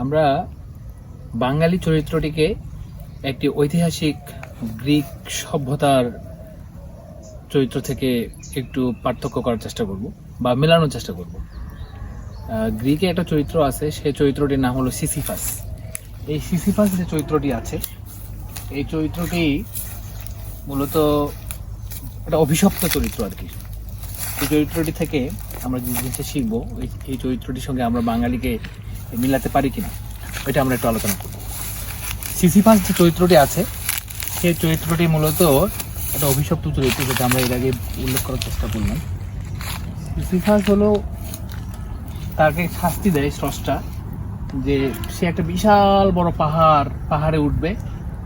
আমরা বাঙালি চরিত্রটিকে একটি ঐতিহাসিক গ্রিক সভ্যতার চরিত্র থেকে একটু পার্থক্য করার চেষ্টা করব বা মেলানোর চেষ্টা করব। গ্রিকে একটা চরিত্র আছে, সেই চরিত্রটির নাম হলো সিসিফাস। এই সিসিফাস যে চরিত্রটি আছে, এই চরিত্রটি মূলত একটা অভিশপ্ত চরিত্র আর কি। এই চরিত্রটি থেকে আমরা যে জিনিসটা শিখবো, এই চরিত্রটির সঙ্গে আমরা বাঙালিকে মিলাতে পারি কিনা, এটা আমরা একটু আলোচনা করব। সিসিফাস যে চরিত্রটি আছে, সেই চরিত্রটি মূলত একটা অভিশপ্ত চরিত্র, যেটা আমরা এর আগে উল্লেখ করার চেষ্টা করলাম। সিসিফাস হলো, তাকে শাস্তি দেয় স্রষ্টা যে সে একটা বিশাল বড় পাহাড়ে উঠবে,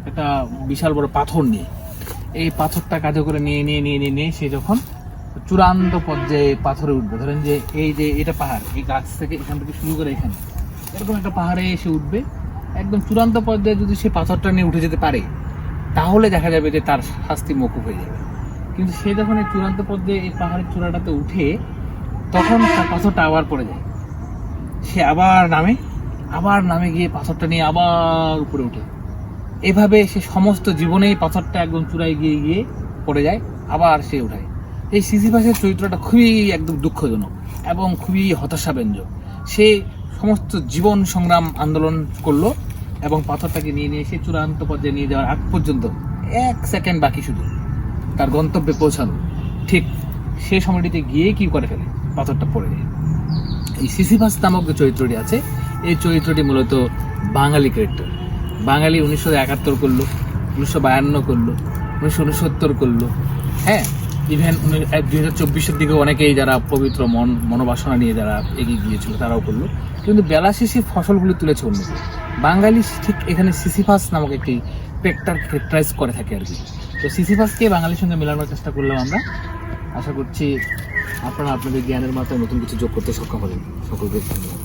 একটা বিশাল বড় পাথর নিয়ে। এই পাথরটা কাঁধে করে নিয়ে নিয়ে নিয়ে নিয়ে নিয়ে সে যখন চূড়ান্ত পর্যায়ে পাথরে উঠবে, ধরেন যে এই যে এটা পাহাড়, এই গাছ থেকে এখান থেকে শুরু করে এখানে এরকম একটা পাহাড়ে এসে উঠবে, একদম চূড়ান্ত পর্যায়ে যদি সে পাথরটা নিয়ে উঠে যেতে পারে, তাহলে দেখা যাবে যে তার শাস্তি মকুব হয়ে যাবে। কিন্তু সে যখন এই চূড়ান্ত পর্যায়ে এই পাহাড়ের চূড়াটাতে উঠে, তখন তার পাথরটা আবার পড়ে যায়। সে আবার নামে গিয়ে পাথরটা নিয়ে আবার উপরে উঠে। এভাবে সে সমস্ত জীবনেই পাথরটা একদম চূড়ায় গিয়ে গিয়ে পড়ে যায়, আবার সে উঠায়। এই সিসিফাসের চরিত্রটা খুবই একদম দুঃখজনক এবং খুবই হতাশাব্যঞ্জক। সে সমস্ত জীবন সংগ্রাম আন্দোলন করলো এবং পাথরটাকে নিয়ে নিয়ে সে চূড়ান্ত পর্যায়ে নিয়ে যাওয়ার আগ পর্যন্ত 1 সেকেন্ড বাকি শুধু তার গন্তব্যে পৌঁছানো, ঠিক সে সময়টিতে গিয়ে কি করে ফেলে, পাথরটা পড়ে যায়। এই সিসিফাস নামক যে চরিত্রটি আছে, এই চরিত্রটি মূলত বাঙালি ক্যারেক্টার। বাঙালি 1971 করলো, 1952 করলো, 1969 করলো, হ্যাঁ, ইভেন 2024-এর দিকে অনেকেই যারা পবিত্র মনোবাসনা নিয়ে যারা এগিয়ে গিয়েছিল তারাও করলো। কিন্তু বেলা শেষে ফসলগুলি তুলেছে অন্যকে। বাঙালি ঠিক এখানে সিসিফাস নামক একটি ক্যারেক্টারাইজ করে থাকে আর কি। তো সিসিফাসকে বাঙালির সঙ্গে মেলানোর চেষ্টা করলাম আমরা। আশা করছি আপনারা আপনাদের জ্ঞানের মাত্রায় নতুন কিছু যোগ করতে সক্ষম হলেন। সকলকে ধন্যবাদ।